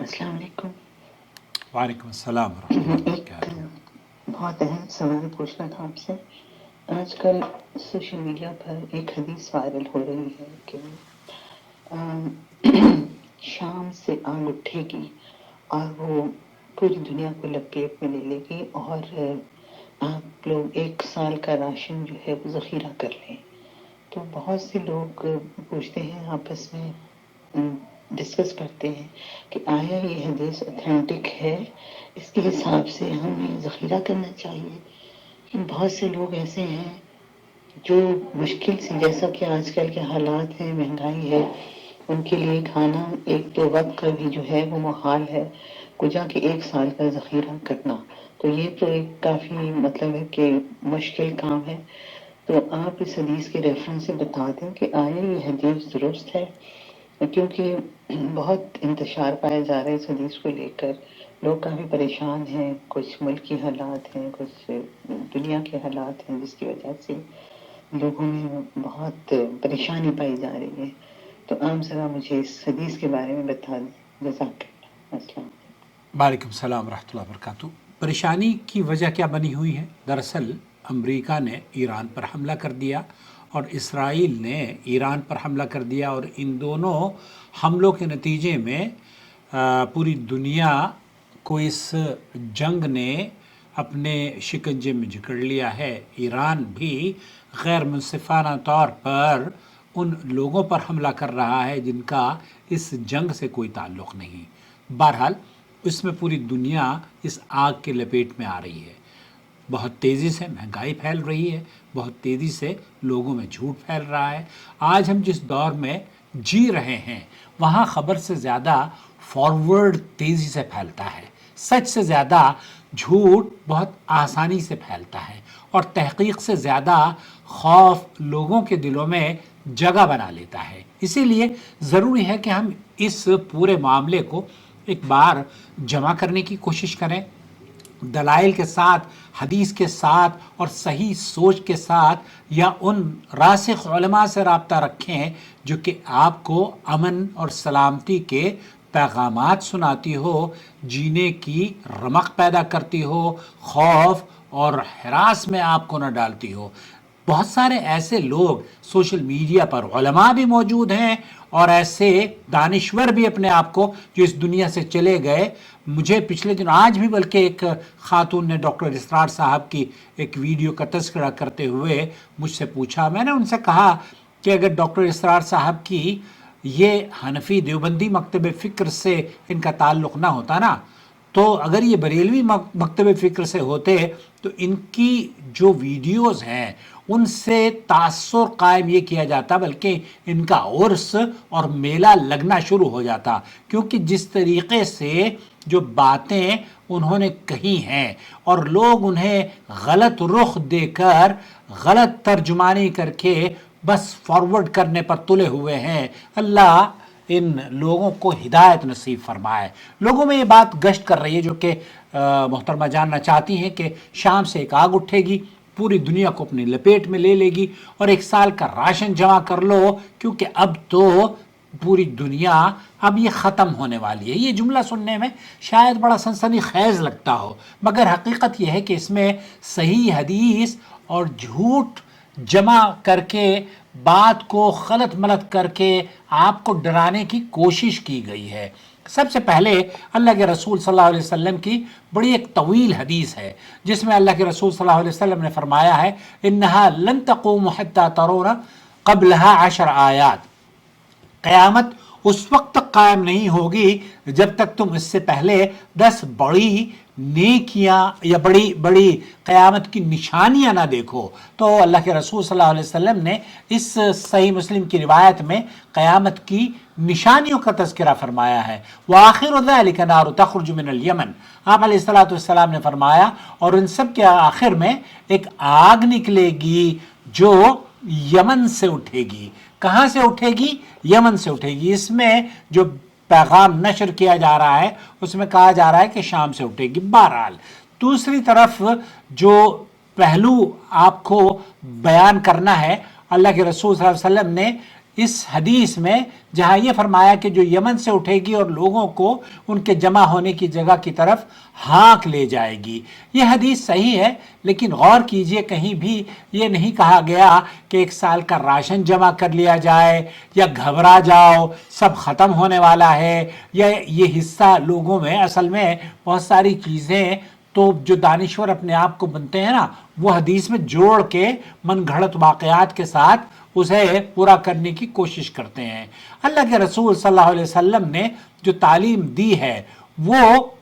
السلام علیکم۔ وعلیکم السلام ورحمۃ اللہ ایک وبرکاتہ۔ بہت اہم سوال پوچھنا تھا آپ سے۔ آج کل سوشل میڈیا پر ایک حدیث وائرل ہو رہی ہے کہ شام سے آگ اٹھے گی اور وہ پوری دنیا کو لپیٹ میں لے لے گی، اور آپ لوگ 1 سال کا راشن جو ہے وہ ذخیرہ کر لیں۔ تو بہت سے لوگ پوچھتے ہیں، آپس میں ڈسکس کرتے ہیں کہ آیا یہ حدیث اوتھینٹک ہے، اس کے حساب سے ہمیں ذخیرہ کرنا چاہیے۔ لیکن بہت سے لوگ ایسے ہیں جو مشکل سے، جیسا کہ آج کل کے حالات ہیں، مہنگائی ہے، ان کے لیے کھانا 1-2 وقت کا بھی جو ہے وہ محال ہے، کو جا کے 1 سال کا ذخیرہ کرنا۔ تو یہ تو ایک کافی مطلب ہے کہ مشکل کام ہے۔ تو آپ اس حدیث کے ریفرنس سے بتا دیں کہ آیا یہ حدیث درست ہے، کیونکہ بہت انتشار پایا جا رہا ہے اس حدیث کو لے کر۔ لوگ کافی پریشان ہیں، کچھ ملکی حالات ہیں، کچھ دنیا کے حالات ہیں، جس کی وجہ سے لوگوں میں بہت پریشانی پائی جا رہی ہے۔ تو آپ ذرا مجھے اس حدیث کے بارے میں بتا دیں، جزاک اللہ۔ السلام علیکم۔ وعلیکم السلام ورحمۃ اللہ وبرکاتہ۔ پریشانی کی وجہ کیا بنی ہوئی ہے؟ دراصل امریکہ نے ایران پر حملہ کر دیا اور اسرائیل نے ایران پر حملہ کر دیا، اور ان دونوں حملوں کے نتیجے میں پوری دنیا کو اس جنگ نے اپنے شکنجے میں جکڑ لیا ہے۔ ایران بھی غیر منصفانہ طور پر ان لوگوں پر حملہ کر رہا ہے جن کا اس جنگ سے کوئی تعلق نہیں۔ بہرحال اس میں پوری دنیا اس آگ کے لپیٹ میں آ رہی ہے۔ بہت تیزی سے مہنگائی پھیل رہی ہے، بہت تیزی سے لوگوں میں جھوٹ پھیل رہا ہے۔ آج ہم جس دور میں جی رہے ہیں وہاں خبر سے زیادہ فارورڈ تیزی سے پھیلتا ہے، سچ سے زیادہ جھوٹ بہت آسانی سے پھیلتا ہے، اور تحقیق سے زیادہ خوف لوگوں کے دلوں میں جگہ بنا لیتا ہے۔ اسی لیے ضروری ہے کہ ہم اس پورے معاملے کو ایک بار جمع کرنے کی کوشش کریں، دلائل کے ساتھ، حدیث کے ساتھ، اور صحیح سوچ کے ساتھ، یا ان راسخ علماء سے رابطہ رکھیں جو کہ آپ کو امن اور سلامتی کے پیغامات سناتی ہو، جینے کی رمق پیدا کرتی ہو، خوف اور ہراس میں آپ کو نہ ڈالتی ہو۔ بہت سارے ایسے لوگ سوشل میڈیا پر، علماء بھی موجود ہیں اور ایسے دانشور بھی اپنے آپ کو، جو اس دنیا سے چلے گئے۔ مجھے پچھلے دن، آج بھی بلکہ، ایک خاتون نے ڈاکٹر اسرار صاحب کی ایک ویڈیو کا تذکرہ کرتے ہوئے مجھ سے پوچھا۔ میں نے ان سے کہا کہ اگر ڈاکٹر اسرار صاحب کی یہ حنفی دیوبندی مکتب فکر سے ان کا تعلق نہ ہوتا نا، تو اگر یہ بریلوی مکتب فکر سے ہوتے تو ان کی جو ویڈیوز ہیں ان سے تاثر قائم یہ کیا جاتا، بلکہ ان کا عرس اور میلہ لگنا شروع ہو جاتا، کیونکہ جس طریقے سے جو باتیں انہوں نے کہی ہیں اور لوگ انہیں غلط رخ دے کر، غلط ترجمانی کر کے بس فارورڈ کرنے پر تلے ہوئے ہیں۔ اللہ ان لوگوں کو ہدایت نصیب فرمائے۔ لوگوں میں یہ بات گشت کر رہی ہے، جو کہ محترمہ جاننا چاہتی ہیں، کہ شام سے ایک آگ اٹھے گی، پوری دنیا کو اپنی لپیٹ میں لے لے گی، اور 1 سال کا راشن جمع کر لو، کیونکہ اب تو پوری دنیا اب یہ ختم ہونے والی ہے۔ یہ جملہ سننے میں شاید بڑا سنسنی خیز لگتا ہو، مگر حقیقت یہ ہے کہ اس میں صحیح حدیث اور جھوٹ جمع کر کے، بات کو خلط ملط کر کے آپ کو ڈرانے کی کوشش کی گئی ہے۔ سب سے پہلے اللہ کے رسول صلی اللہ علیہ وسلم کی بڑی ایک طویل حدیث ہے، جس میں اللہ کے رسول صلی اللہ علیہ وسلم نے فرمایا ہے، انہا لن تقوم حتی ترون قبلہا 10 آیات، قیامت اس وقت تک قائم نہیں ہوگی جب تک تم اس سے پہلے 10 بڑی نیکیاں یا بڑی بڑی قیامت کی نشانیاں نہ دیکھو۔ تو اللہ کے رسول صلی اللہ علیہ وسلم نے اس صحیح مسلم کی روایت میں قیامت کی نشانیوں کا تذکرہ فرمایا ہے۔ وآخر ذلك نار تخرج من الیمن، آپ علیہ الصلوۃ والسلام نے فرمایا، اور ان سب کے آخر میں ایک آگ نکلے گی جو یمن سے اٹھے گی۔ کہاں سے اٹھے گی؟ یمن سے اٹھے گی۔ اس میں جو پیغام نشر کیا جا رہا ہے اس میں کہا جا رہا ہے کہ شام سے اٹھے گی۔ بہرحال دوسری طرف جو پہلو آپ کو بیان کرنا ہے، اللہ کے رسول صلی اللہ علیہ وسلم نے اس حدیث میں جہاں یہ فرمایا کہ جو یمن سے اٹھے گی اور لوگوں کو ان کے جمع ہونے کی جگہ کی طرف ہانک لے جائے گی، یہ حدیث صحیح ہے، لیکن غور کیجئے کہیں بھی یہ نہیں کہا گیا کہ 1 سال کا راشن جمع کر لیا جائے یا گھبرا جاؤ سب ختم ہونے والا ہے، یا یہ حصہ لوگوں میں اصل میں بہت ساری چیزیں تو جو دانشور اپنے آپ کو بنتے ہیں نا، وہ حدیث میں جوڑ کے من گھڑت واقعات کے ساتھ اسے پورا کرنے کی کوشش کرتے ہیں۔ اللہ کے رسول صلی اللہ علیہ وسلم نے جو تعلیم دی ہے وہ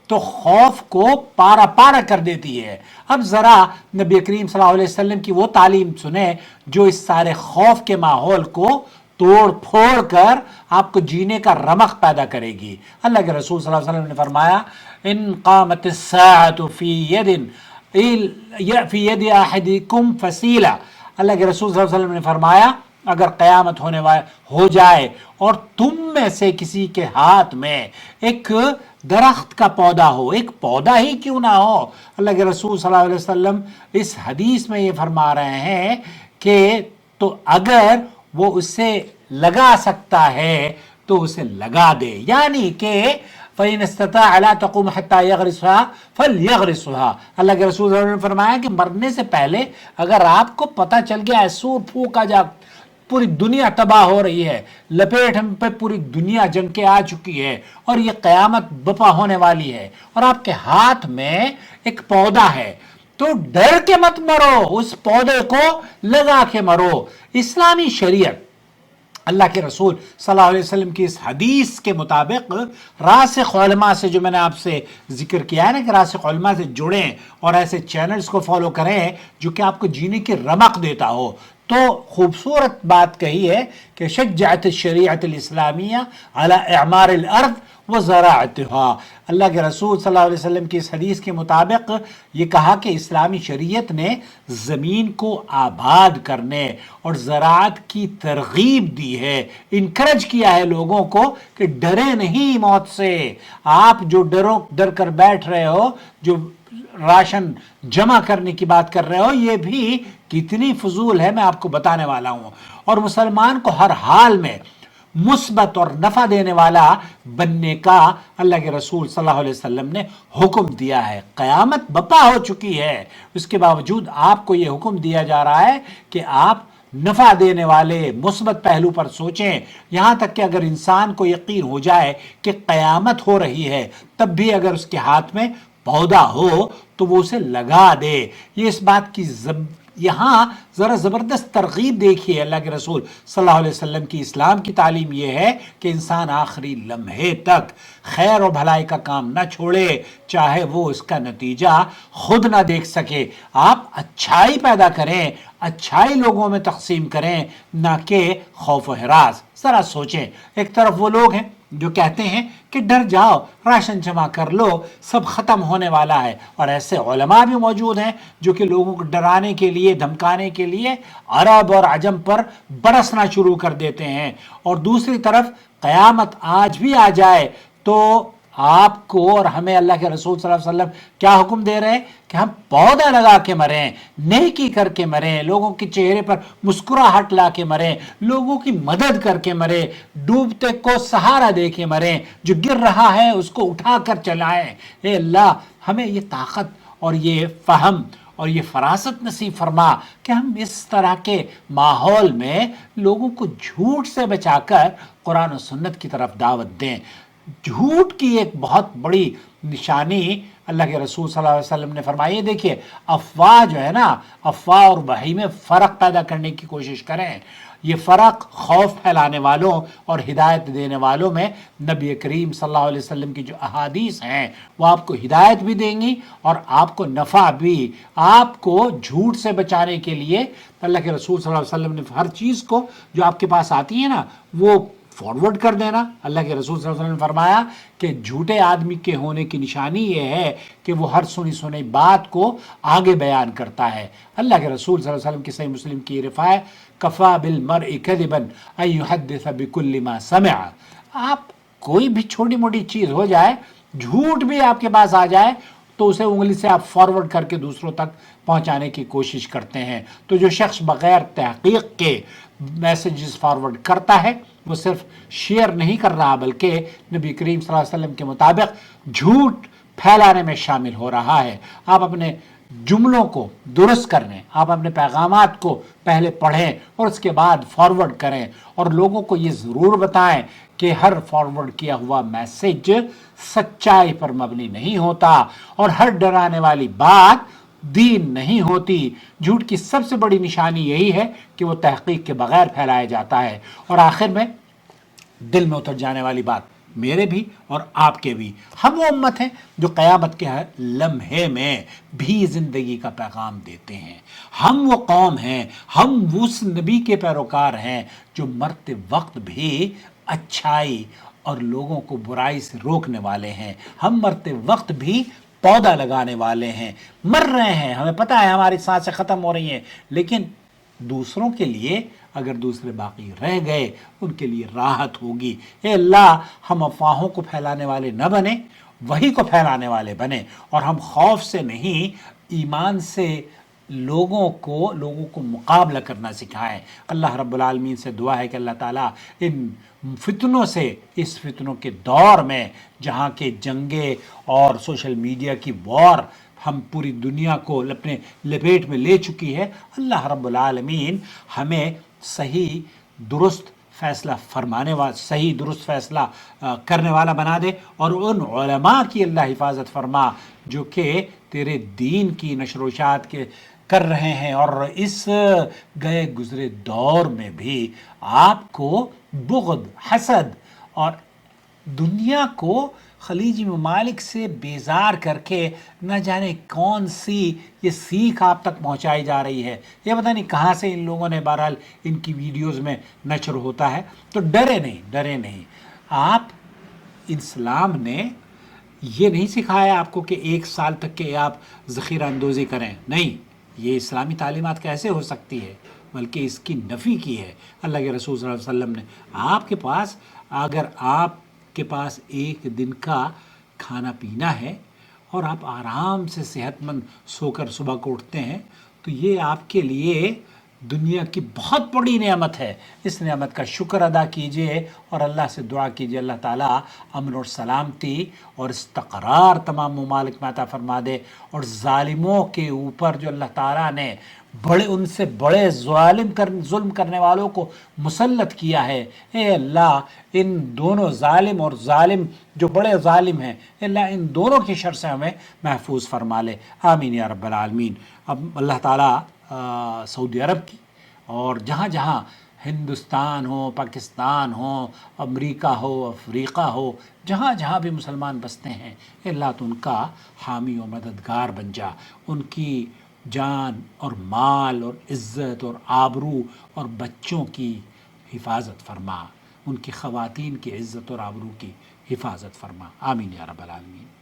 تو خوف کو پارا پارا کر دیتی ہے۔ اب ذرا نبی کریم صلی اللہ علیہ وسلم کی وہ تعلیم سنیں جو اس سارے خوف کے ماحول کو توڑ پھوڑ کر آپ کو جینے کا رمق پیدا کرے گی۔ اللہ کے رسول صلی اللہ علیہ وسلم نے فرمایا ان قامت الساعۃ فی ید احدکم فسیلہ، اللہ کے رسول صلی اللہ علیہ وسلم نے فرمایا اگر قیامت ہو جائے اور تم میں سے کسی کے ہاتھ میں ایک درخت کا پودا ہو، ایک پودا ہی کیوں نہ ہو، اللہ کے رسول صلی اللہ علیہ وسلم اس حدیث میں یہ فرما رہے ہیں کہ تو اگر وہ اسے لگا سکتا ہے تو اسے لگا دے، یعنی کہ فَإِنِ اسْتَطَاعَ لَا تَقُومَ حَتَّى يَغْرِسُهَا فَلْيَغْرِسُهَا۔ اللہ کے رسول صلی اللہ علیہ وسلم نے فرمایا کہ مرنے سے پہلے اگر آپ کو پتہ چل گیا ہے سور پھونکا جا پوری دنیا تباہ ہو رہی ہے، لپیٹ ہم پہ پوری دنیا جم کے آ چکی ہے اور یہ قیامت بپا ہونے والی ہے، اور آپ کے ہاتھ میں ایک پودا ہے، تو ڈر کے مت مرو، اس پودے کو لگا کے مرو۔ اسلامی شریعت اللہ کے رسول صلی اللہ علیہ وسلم کی اس حدیث کے مطابق راسخ علماء سے، جو میں نے آپ سے ذکر کیا ہے نا کہ راسخ علماء سے جڑیں اور ایسے چینلز کو فالو کریں جو کہ آپ کو جینے کی رمق دیتا ہو، تو خوبصورت بات کہی ہے کہ شجعت الشریعت الاسلامیہ علی اعمار الارض وزراعتها۔ اللہ کے رسول صلی اللہ علیہ وسلم کی اس حدیث کے مطابق یہ کہا کہ اسلامی شریعت نے زمین کو آباد کرنے اور زراعت کی ترغیب دی ہے، انکرج کیا ہے لوگوں کو کہ ڈرے نہیں موت سے۔ آپ جو ڈر کر بیٹھ رہے ہو، جو راشن جمع کرنے کی بات کر رہے ہو، یہ بھی کتنی فضول ہے میں آپ کو بتانے والا ہوں، اور مسلمان کو ہر حال میں مثبت اور نفع دینے والا بننے کا اللہ کے رسول صلی اللہ علیہ وسلم نے حکم دیا ہے۔ قیامت بپا ہو چکی ہے، اس کے باوجود آپ کو یہ حکم دیا جا رہا ہے کہ آپ نفع دینے والے مثبت پہلو پر سوچیں، یہاں تک کہ اگر انسان کو یقین ہو جائے کہ قیامت ہو رہی ہے تب بھی اگر اس کے ہاتھ میں پودا ہو تو وہ اسے لگا دے۔ یہ اس بات کی یہاں ذرا زبردست ترغیب دیکھیے اللہ کے رسول صلی اللہ علیہ وسلم کی اسلام کی تعلیم یہ ہے کہ انسان آخری لمحے تک خیر اور بھلائی کا کام نہ چھوڑے، چاہے وہ اس کا نتیجہ خود نہ دیکھ سکے۔ آپ اچھائی پیدا کریں، اچھائی لوگوں میں تقسیم کریں، نہ کہ خوف و ہراس۔ ذرا سوچیں، ایک طرف وہ لوگ ہیں جو کہتے ہیں کہ ڈر جاؤ، راشن جمع کر لو، سب ختم ہونے والا ہے، اور ایسے علماء بھی موجود ہیں جو کہ لوگوں کو ڈرانے کے لیے، دھمکانے کے لیے عرب اور عجم پر برسنا شروع کر دیتے ہیں، اور دوسری طرف قیامت آج بھی آ جائے تو آپ کو اور ہمیں اللہ کے رسول صلی اللہ علیہ وسلم کیا حکم دے رہے ہیں کہ ہم پودا لگا کے مریں، نیکی کر کے مریں، لوگوں کے چہرے پر مسکراہٹ لا کے مریں، لوگوں کی مدد کر کے مریں، ڈوبتے کو سہارا دے کے مریں، جو گر رہا ہے اس کو اٹھا کر چلائیں۔ اے اللہ ہمیں یہ طاقت اور یہ فہم اور یہ فراست نصیب فرما کہ ہم اس طرح کے ماحول میں لوگوں کو جھوٹ سے بچا کر قرآن و سنت کی طرف دعوت دیں۔ جھوٹ کی ایک بہت بڑی نشانی اللہ کے رسول صلی اللہ علیہ وسلم نے فرمائی ہے۔ دیکھیے افواہ جو ہے نا، افواہ اور وحی میں فرق پیدا کرنے کی کوشش کریں۔ یہ فرق خوف پھیلانے والوں اور ہدایت دینے والوں میں نبی کریم صلی اللہ علیہ وسلم کی جو احادیث ہیں وہ آپ کو ہدایت بھی دیں گی اور آپ کو نفع بھی۔ آپ کو جھوٹ سے بچانے کے لیے اللہ کے رسول صلی اللہ علیہ وسلم نے ہر چیز کو جو آپ کے پاس آتی ہے نا وہ فارورڈ کر دینا۔ اللہ کے رسول صلی اللہ علیہ وسلم نے فرمایا کہ جھوٹے آدمی کے ہونے کی نشانی یہ ہے کہ وہ ہر سنی سنی بات کو آگے بیان کرتا ہے۔ اللہ کے رسول صلی اللہ علیہ وسلم کی صحیح مسلم کی روایت کفا بالمرء کذبا ان یحدث بکل ما سمع۔ آپ کوئی بھی چھوٹی موٹی چیز ہو جائے، جھوٹ بھی آپ کے پاس آ جائے تو اسے انگلی سے آپ فارورڈ کر کے دوسروں تک پہنچانے کی کوشش کرتے ہیں. تو جو شخص بغیر تحقیق کے میسیجز فارورڈ کرتا ہے وہ صرف شیئر نہیں کر رہا بلکہ نبی کریم صلی اللہ علیہ وسلم کے مطابق جھوٹ پھیلانے میں شامل ہو رہا ہے. آپ اپنے جملوں کو درست کریں، آپ اپنے پیغامات کو پہلے پڑھیں اور اس کے بعد فارورڈ کریں، اور لوگوں کو یہ ضرور بتائیں کہ ہر فارورڈ کیا ہوا میسیج سچائی پر مبنی نہیں ہوتا اور ہر ڈرانے والی بات دین نہیں ہوتی. جھوٹ کی سب سے بڑی نشانی یہی ہے کہ وہ تحقیق کے بغیر پھیلایا جاتا ہے. اور آخر میں دل میں اتر جانے والی بات، میرے بھی اور آپ کے بھی، ہم وہ امت ہیں جو قیامت کے ہر لمحے میں بھی زندگی کا پیغام دیتے ہیں. ہم وہ قوم ہیں، ہم اس نبی کے پیروکار ہیں جو مرتے وقت بھی اچھائی اور لوگوں کو برائی سے روکنے والے ہیں. ہم مرتے وقت بھی پودا لگانے والے ہیں. مر رہے ہیں، ہمیں پتہ ہے ہماری سانسیں ختم ہو رہی ہیں، لیکن دوسروں کے لیے اگر دوسرے باقی رہ گئے ان کے لیے راحت ہوگی. اے اللہ، ہم افواہوں کو پھیلانے والے نہ بنیں، وحی کو پھیلانے والے بنیں، اور ہم خوف سے نہیں ایمان سے لوگوں کو مقابلہ کرنا سکھائیں. اللہ رب العالمین سے دعا ہے کہ اللہ تعالیٰ ان فتنوں سے، اس فتنوں کے دور میں جہاں کے جنگیں اور سوشل میڈیا کی وار ہم پوری دنیا کو اپنے لپیٹ میں لے چکی ہے، اللہ رب العالمین ہمیں صحیح درست فیصلہ فرمانے والا، صحیح درست فیصلہ کرنے والا بنا دے، اور ان علماء کی اللہ حفاظت فرما جو کہ تیرے دین کی نشر و اشاعت کے کر رہے ہیں، اور اس گئے گزرے دور میں بھی آپ کو بغض، حسد اور دنیا کو خلیجی ممالک سے بیزار کر کے نہ جانے کون سی یہ سیکھ آپ تک پہنچائی جا رہی ہے. یہ پتہ نہیں کہاں سے ان لوگوں نے، بہرحال ان کی ویڈیوز میں نشر ہوتا ہے. تو ڈرے نہیں. آپ اسلام نے یہ نہیں سکھایا آپ کو کہ 1 سال تک کہ آپ ذخیرہ اندوزی کریں، نہیں، یہ اسلامی تعلیمات کیسے ہو سکتی ہے، بلکہ اس کی نفی کی ہے اللہ کے رسول صلی اللہ علیہ وسلم نے. آپ کے پاس، اگر آپ کے پاس 1 دن کا کھانا پینا ہے اور آپ آرام سے صحت مند سو کر صبح کو اٹھتے ہیں، تو یہ آپ کے لیے دنیا کی بہت بڑی نعمت ہے. اس نعمت کا شکر ادا کیجئے اور اللہ سے دعا کیجئے اللہ تعالیٰ امن اور سلامتی اور استقرار تمام ممالک میں عطا فرما دے، اور ظالموں کے اوپر جو اللہ تعالیٰ نے ان سے بڑے ظلم کرنے والوں کو مسلط کیا ہے، اے اللہ ان دونوں ظالم اور ظالم جو بڑے ظالم ہیں، اے اللہ ان دونوں کی شر سے ہمیں محفوظ فرما لے. آمین یا رب العالمین. اب اللہ تعالیٰ سعودی عرب کی اور جہاں جہاں ہندوستان ہو، پاکستان ہو، امریکہ ہو، افریقہ ہو، جہاں جہاں بھی مسلمان بستے ہیں، اے اللہ تو ان کا حامی و مددگار بن جا. ان کی جان اور مال اور عزت اور آبرو اور بچوں کی حفاظت فرما، ان کی خواتین کی عزت اور آبرو کی حفاظت فرما. آمین یا رب العالمین.